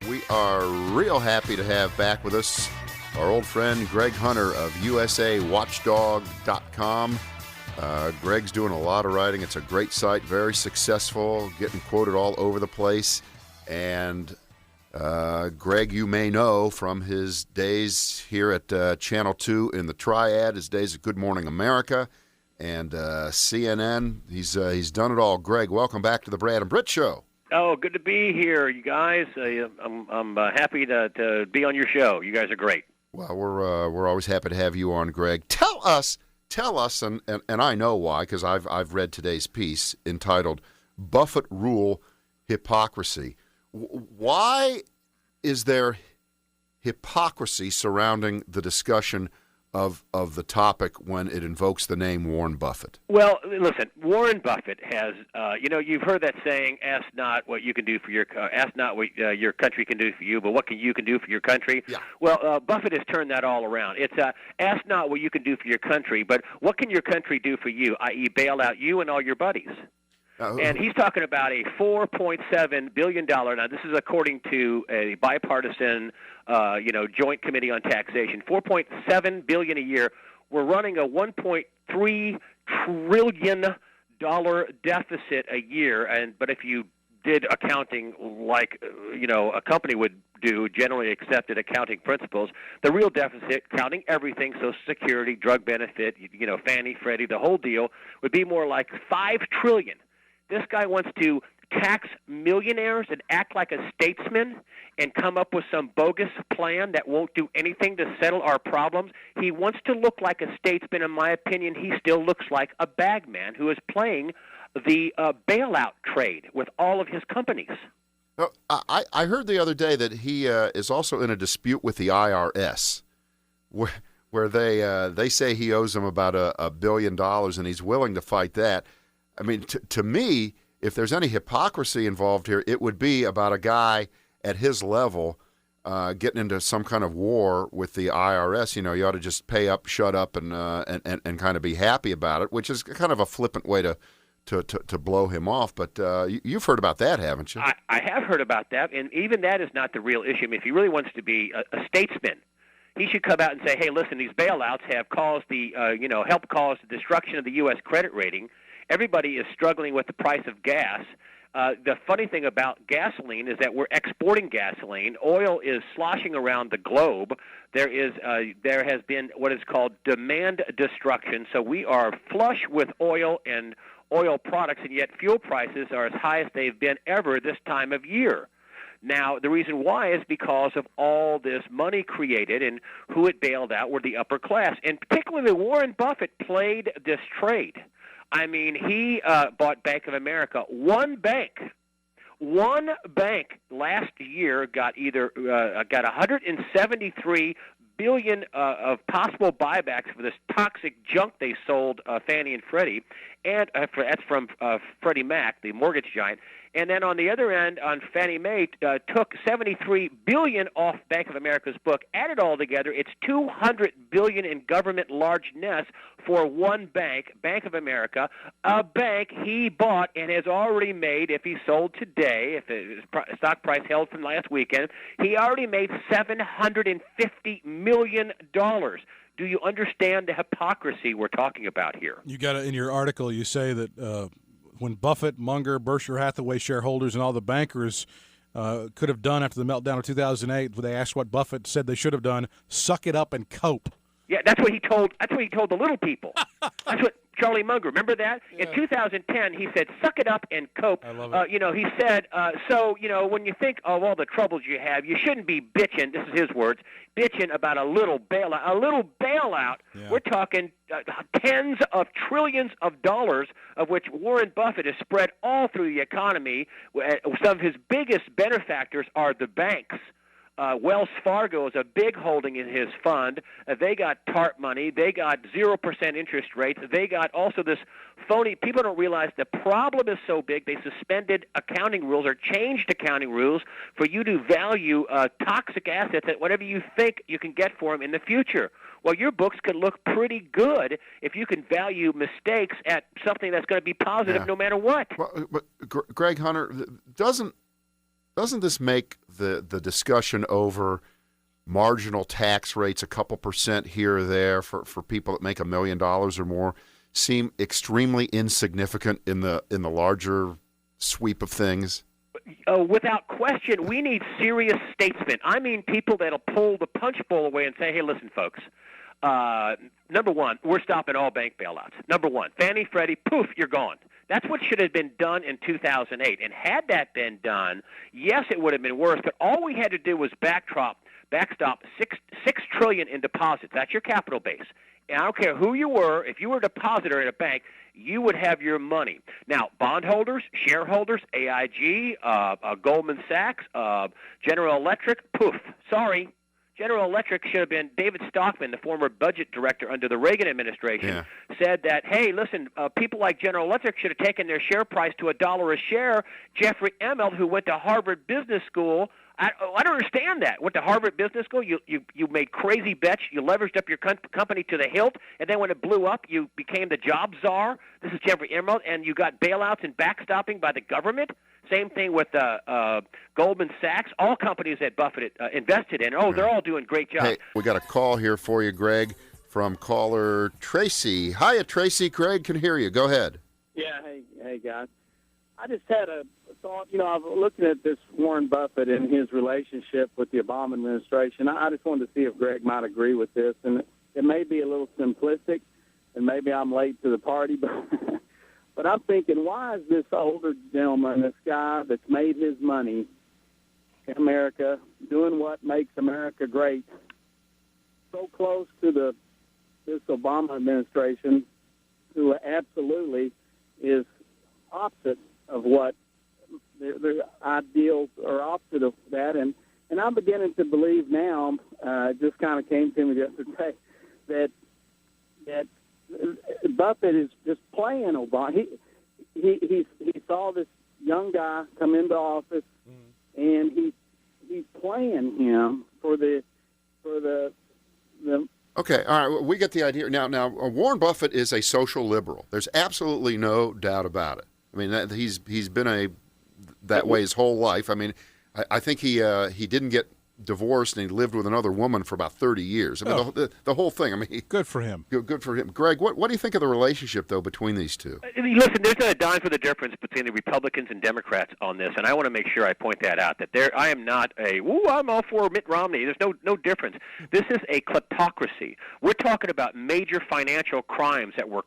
We are real happy to have back with us our old friend Greg Hunter of USAWatchdog.com. Greg's doing a lot of writing. It's a great site, very successful, getting quoted all over the place. And Greg, you may know from his days here at Channel 2 in the Triad, his days at Good Morning America, and CNN. He's done it all. Greg, welcome back to the Brad and Britt Show. Oh, good to be here, you guys. I'm happy to be on your show. You guys are great. Well, we're always happy to have you on, Greg. Tell us, and I know why, because I've read today's piece entitled "Buffett Rule Hypocrisy." Why is there hypocrisy surrounding the discussion of the topic when it invokes the name Warren Buffett? Well, listen, Warren Buffett has, you've heard that saying, ask not what you can do for ask not what your country can do for you, but what you can do for your country. Yeah. Well, Buffett has turned that all around. It's ask not what you can do for your country, but what can your country do for you, i.e. bail out you and all your buddies. And he's talking about a $4.7 billion. Now, this is according to a bipartisan, joint committee on taxation. $4.7 billion a year. We're running a $1.3 trillion deficit a year. But if you did accounting like a company would do, generally accepted accounting principles, the real deficit, counting everything, Social Security, drug benefit, Fannie, Freddie, the whole deal, would be more like $5 trillion. This guy wants to tax millionaires and act like a statesman and come up with some bogus plan that won't do anything to settle our problems. He wants to look like a statesman. In my opinion, he still looks like a bagman who is playing the bailout trade with all of his companies. I heard the other day that he is also in a dispute with the IRS, where they say he owes them about $1 billion, and he's willing to fight that. I mean, to me, if there's any hypocrisy involved here, it would be about a guy at his level getting into some kind of war with the IRS. You ought to just pay up, shut up, and kind of be happy about it, which is kind of a flippant way to blow him off. But you've heard about that, haven't you? I have heard about that, and even that is not the real issue. I mean, if he really wants to be a statesman, he should come out and say, hey, listen, these bailouts have caused helped cause the destruction of the U.S. credit rating. Everybody is struggling with the price of gas. The funny thing about gasoline is that we're exporting gasoline. Oil is sloshing around the globe. There has been what is called demand destruction. So we are flush with oil and oil products, and yet fuel prices are as high as they've been ever this time of year. Now, the reason why is because of all this money created, and who it bailed out were the upper class. And particularly Warren Buffett played this trade. I mean, he bought Bank of America. One bank last year got got $173 billion of possible buybacks for this toxic junk they sold Fannie and Freddie, and that's from Freddie Mac, the mortgage giant. And then on the other end, on Fannie Mae, took $73 billion off Bank of America's book. Added all together, it's $200 billion in government largeness for one bank, Bank of America, a bank he bought and has already made, if he sold today, if the stock price held from last weekend, he already made $750 million. Do you understand the hypocrisy we're talking about here? You got in your article, you say that when Buffett, Munger, Berkshire Hathaway shareholders, and all the bankers could have done after the meltdown of 2008, when they asked what Buffett said they should have done, suck it up and cope. Yeah, that's what he told the little people. That's what Charlie Munger. Remember that? Yeah. In 2010, he said, "Suck it up and cope." I love it. He said, when you think of all the troubles you have, you shouldn't be bitching. This is his words, bitching about a little bailout. A little bailout. Yeah. We're talking tens of trillions of dollars, of which Warren Buffett has spread all through the economy. Some of his biggest benefactors are the banks. Wells Fargo is a big holding in his fund. They got TARP money. They got 0% interest rates. They got also this phony. People don't realize the problem is so big. They suspended accounting rules or changed accounting rules for you to value toxic assets at whatever you think you can get for them in the future. Well, your books could look pretty good if you can value mistakes at something that's going to be positive no matter what. Well, but Greg Hunter, doesn't Doesn't this make the discussion over marginal tax rates, a couple percent here or there for people that make $1 million or more, seem extremely insignificant in the larger sweep of things? Without question, we need serious statesmen. I mean, people that'll pull the punch bowl away and say, "Hey, listen, folks. Number one, we're stopping all bank bailouts. Number one, Fannie, Freddie, poof, you're gone." That's what should have been done in 2008. And had that been done, yes, it would have been worse. But all we had to do was backstop $6 trillion in deposits. That's your capital base. And I don't care who you were. If you were a depositor at a bank, you would have your money. Now, bondholders, shareholders, AIG, Goldman Sachs, General Electric, poof. Sorry. General Electric should have been David Stockman, the former budget director under the Reagan administration, said that, hey, listen, people like General Electric should have taken their share price to $1 a share. Jeffrey Emmett, who went to Harvard Business School, I don't understand that. Went to Harvard Business School, you made crazy bets, you leveraged up your company to the hilt, and then when it blew up, you became the job czar. This is Jeffrey Emmett, and you got bailouts and backstopping by the government. Same thing with Goldman Sachs. All companies that Buffett invested in, they're all doing great jobs. Hey, we got a call here for you, Greg, from caller Tracy. Hiya, Tracy. Craig can hear you. Go ahead. Yeah, hey, guys. I just had a thought. I'm looking at this Warren Buffett and his relationship with the Obama administration. I just wanted to see if Greg might agree with this. And it may be a little simplistic, and maybe I'm late to the party, but I'm thinking, why is this older gentleman, this guy that's made his money in America, doing what makes America great, so close to this Obama administration, who absolutely is opposite of what their ideals are opposite of that, and I'm beginning to believe now. It just kind of came to me the other day that Buffett is just playing Obama. He saw this young guy come into office, and he's playing him for the. Okay, all right, we get the idea. Now, Warren Buffett is a social liberal. There's absolutely no doubt about it. I mean, he's been that way his whole life. I mean, I think he didn't get divorced and he lived with another woman for about 30 years. I mean, the whole thing. I mean, good for him. Good for him. Greg, what do you think of the relationship though between these two? Listen, there's a dime for the difference between the Republicans and Democrats on this, and I want to make sure I point that out. That I am not I'm all for Mitt Romney. There's no difference. This is a kleptocracy. We're talking about major financial crimes that were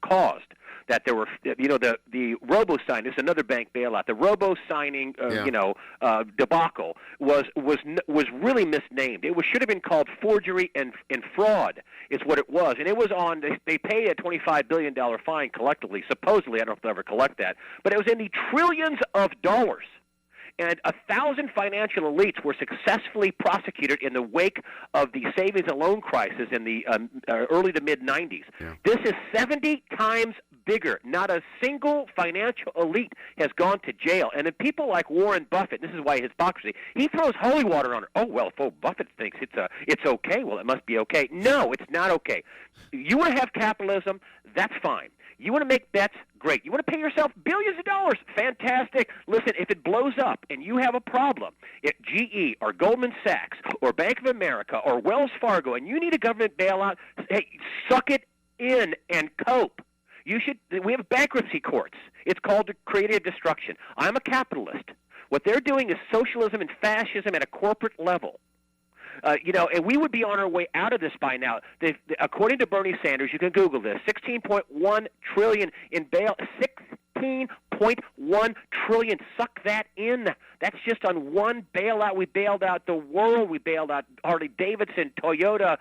caused. That there were, the robo-signing. This is another bank bailout. The robo-signing, debacle was really misnamed. It should have been called forgery and fraud. Is what it was, and it was on. They paid a $25 billion fine collectively. Supposedly, I don't know if they'll ever collect that, but it was in the trillions of dollars. And 1,000 financial elites were successfully prosecuted in the wake of the savings and loan crisis in the early to mid-'90s. Yeah. This is 70 times bigger. Not a single financial elite has gone to jail. And then people like Warren Buffett, this is why his hypocrisy, he throws holy water on it. Oh, well, if Buffett thinks it's okay, well, it must be okay. No, it's not okay. You want to have capitalism, that's fine. You want to make bets? Great. You want to pay yourself billions of dollars? Fantastic. Listen, if it blows up and you have a problem, if GE or Goldman Sachs or Bank of America or Wells Fargo, and you need a government bailout, hey, suck it in and cope. We have bankruptcy courts. It's called creative destruction. I'm a capitalist. What they're doing is socialism and fascism at a corporate level. And we would be on our way out of this by now. According to Bernie Sanders, you can Google this, $16.1 trillion in bail, $16.1 trillion. Suck that in. That's just on one bailout. We bailed out the world. We bailed out Harley-Davidson, Toyota,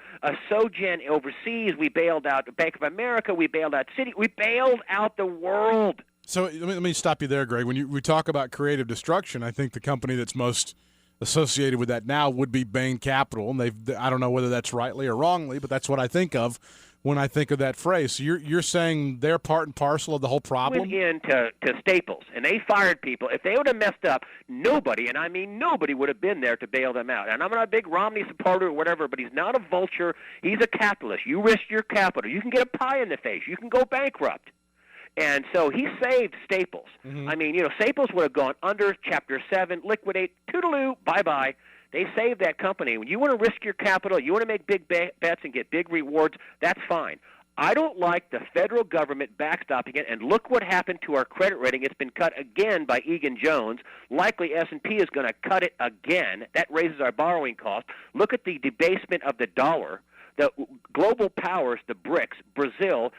Sogen overseas. We bailed out Bank of America. We bailed out Citi. We bailed out the world. So let me stop you there, Greg. When we talk about creative destruction, I think the company that's most associated with that now would be Bain Capital, and I don't know whether that's rightly or wrongly, but that's what I think of when I think of that phrase. So you're saying they're part and parcel of the whole problem? Went into Staples, and they fired people. If they would have messed up, nobody, and I mean nobody, would have been there to bail them out. And I'm not a big Romney supporter or whatever, but he's not a vulture. He's a capitalist. You risk your capital. You can get a pie in the face. You can go bankrupt. And so he saved Staples. I mean, Staples would have gone under Chapter 7, liquidate, toodaloo, bye-bye. They saved that company. When you want to risk your capital, you want to make big bets and get big rewards, that's fine. I don't like the federal government backstopping it, and look what happened to our credit rating. It's been cut again by Egan-Jones. Likely S&P is going to cut it again. That raises our borrowing cost. Look at the debasement of the dollar. The global powers, the BRICS, Brazil,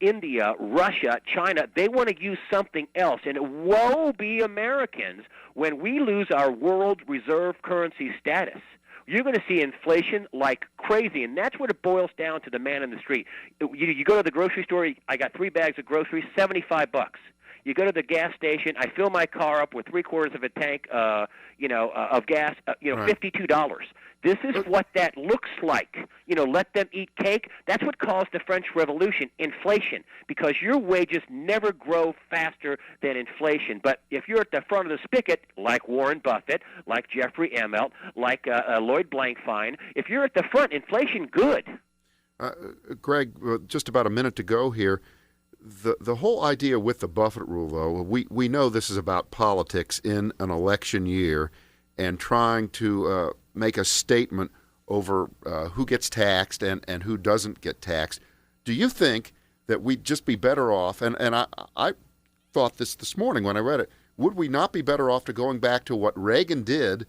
India, Russia, China, they want to use something else. And woe be Americans when we lose our world reserve currency status. You're going to see inflation like crazy, and that's what it boils down to the man in the street. You go to the grocery store, I got 3 bags of groceries, $75. You go to the gas station, I fill my car up with 3/4 of a tank, of gas, $52. This is what that looks like. Let them eat cake. That's what caused the French Revolution, inflation, because your wages never grow faster than inflation. But if you're at the front of the spigot, like Warren Buffett, like Jeffrey Immelt, like Lloyd Blankfein, if you're at the front, inflation good. Greg, just about a minute to go here. The whole idea with the Buffett rule, though, we know this is about politics in an election year and trying to make a statement over who gets taxed and who doesn't get taxed. Do you think that we'd just be better off, and I thought this morning when I read it, would we not be better off to going back to what Reagan did,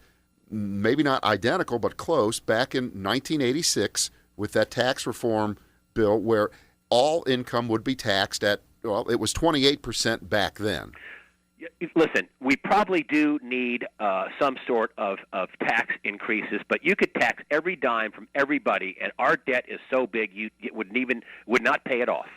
maybe not identical but close, back in 1986 with that tax reform bill where all income would be taxed at, well, it was 28% back then. Listen, we probably do need some sort of tax increases, but you could tax every dime from everybody, and our debt is so big it would not pay it off.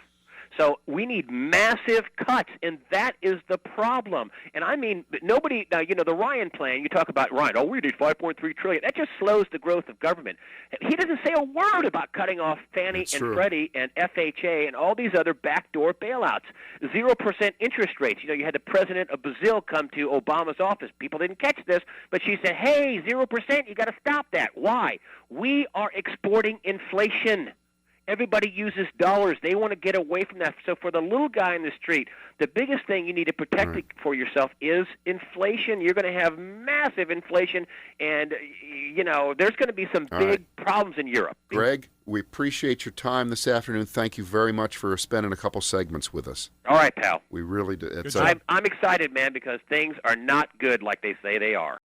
So we need massive cuts, and that is the problem. And I mean, nobody, now, the Ryan plan, you talk about Ryan, we need $5.3 trillion. That just slows the growth of government. He doesn't say a word about cutting off Fannie and Freddie and FHA and all these other backdoor bailouts. 0% interest rates. You had the president of Brazil come to Obama's office. People didn't catch this, but she said, hey, 0%, you got to stop that. Why? We are exporting inflation. Everybody uses dollars. They want to get away from that. So for the little guy in the street, the biggest thing you need to protect for yourself is inflation. You're going to have massive inflation, and, there's going to be some big problems in Europe. Greg, we appreciate your time this afternoon. Thank you very much for spending a couple segments with us. All right, pal. We really do. I'm excited, man, because things are not good like they say they are.